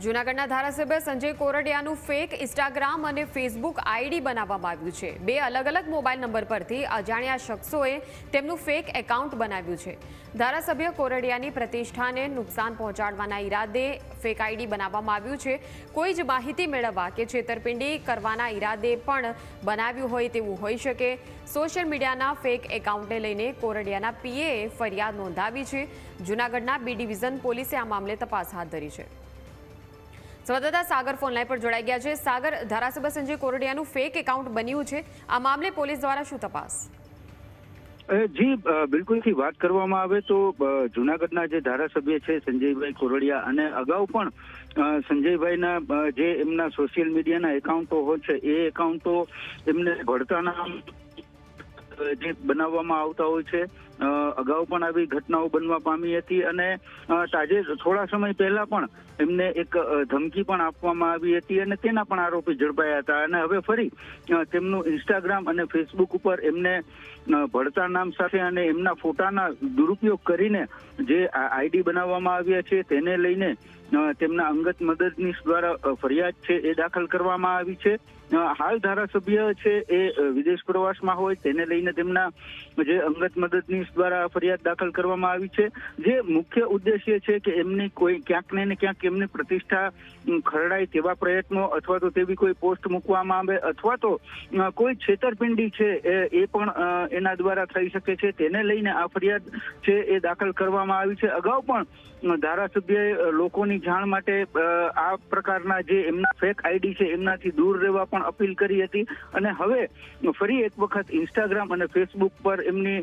જૂનાગઢના ધારાસભ્ય Sanjay કોરડિયાનું fake Instagram અને ફેસબુક આઈડી બનાવવામાં આવ્યું છે। બે અલગ અલગ મોબાઈલ નંબર પરથી અજાણ્યા શખ્સોએ તેમનું ફેક એકાઉન્ટ બનાવ્યું છે। ધારાસભ્ય કોરડિયાની પ્રતિષ્ઠાને નુકસાન પહોંચાડવાના ઈરાદે ફેક આઈડી બનાવવામાં આવ્યું છે। કોઈ જ માહિતી મેળવવા કે છેતરપિંડી કરવાના ઈરાદે પણ બનાવ્યું હોય તેવું હોઈ શકે। સોશિયલ મીડિયાના ફેક એકાઉન્ટને લઈને કોરડિયાના પીએએ ફરિયાદ નોંધાવી છે। જૂનાગઢના બી ડિવિઝન પોલીસે આ મામલે તપાસ હાથ ધરી છે। સંવાદદાતા સાગર ફોનલાઈન પર જોડાઈ ગયા છે। સાગર, ધારાસભ્ય સંજય કોરડિયાનું ફેક એકાઉન્ટ બન્યું છે, આ મામલે પોલીસ દ્વારા શું તપાસ? જી બિલકુલથી વાત કરવામાં આવે તો જૂનાગઢના જે ધારાસભ્ય છે સંજયભાઈ કોરડિયા અને અગાઉ પણ સંજયભાઈના જે એમના સોશિયલ મીડિયાના એકાઉન્ટો હોય છે એ એકાઉન્ટો એમને ભળતા નામ જે બનાવવામાં આવતા હોય છે। અગાઉ પણ આવી ઘટનાઓ બનવા પામી હતી અને થોડા સમય પહેલા પણ એમને એક ધમકી પણ આપવામાં આવી હતી અને તેના પણ આરોપી ઝડપાયા હતા અને હવે ફરી તેમનું ઇન્સ્ટાગ્રામ અને ફેસબુક ઉપર એમને ભળતા નામ સાથે અને એમના ફોટાના દુરુપયોગ કરીને જે આઈડી બનાવવામાં આવ્યા છે તેને લઈને તેમના અંગત મદદનીશ દ્વારા ફરિયાદ છે એ દાખલ કરવામાં આવી છે। હાલ ધારાસભ્ય છે એ વિદેશ પ્રવાસમાં હોય તેને લઈને તેમના જે અંગત મદદનીશ દ્વારા ફરિયાદ દાખલ કરવામાં આવી છે। જે મુખ્ય ઉદ્દેશ્ય છે કે એમની કોઈ ક્યાંક ને ક્યાંક એમની પ્રતિષ્ઠા ખરડાય તેવા પ્રયત્નો અથવા તો તેવી કોઈ પોસ્ટ મૂકવામાં આવે અથવા તો કોઈ છેતરપિંડી છે એ પણ એના દ્વારા થઈ શકે છે, તેને લઈને આ ફરિયાદ છે એ દાખલ કરવામાં આવી છે। અગાઉ પણ ધારાસભ્યએ લોકોની જાણ માટે આ પ્રકારના જે એમના ફેક આઈડી છે એમનાથી દૂર રહેવા પણ અપીલ કરી હતી અને હવે ફરી એક વખત ઇન્સ્ટાગ્રામ અને ફેસબુક પર એમની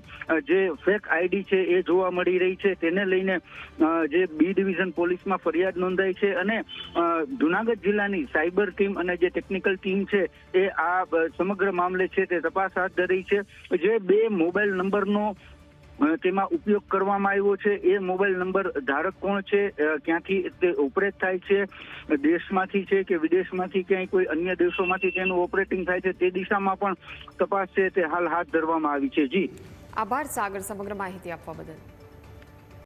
જે ફેક આઈડી છે એ જોવા મળી રહી છે, તેને લઈને જે બી ડિવિઝન પોલીસમાં ફરિયાદ નોંધાઈ છે અને જૂનાગઢ જિલ્લાની સાયબર ટીમ અને જે ટેકનિકલ ટીમ છે એ આ સમગ્ર મામલે છે તે તપાસ હાથ ધરી છે। જે બે મોબાઈલ નંબરનો તેમાં ઉપયોગ કરવામાં આવ્યો છે એ મોબાઈલ નંબર ધારક કોણ છે, ક્યાંથી તે ઓપરેટ થાય છે, દેશમાંથી છે કે વિદેશમાંથી ક્યાંય કોઈ અન્ય દેશોમાંથી તેનું ઓપરેટિંગ થાય છે તે દિશામાં પણ તપાસ છે તે હાલ હાથ ધરવામાં આવી છે। જી આભાર સાગર, સમગ્ર માહિતી આપવા બદલ।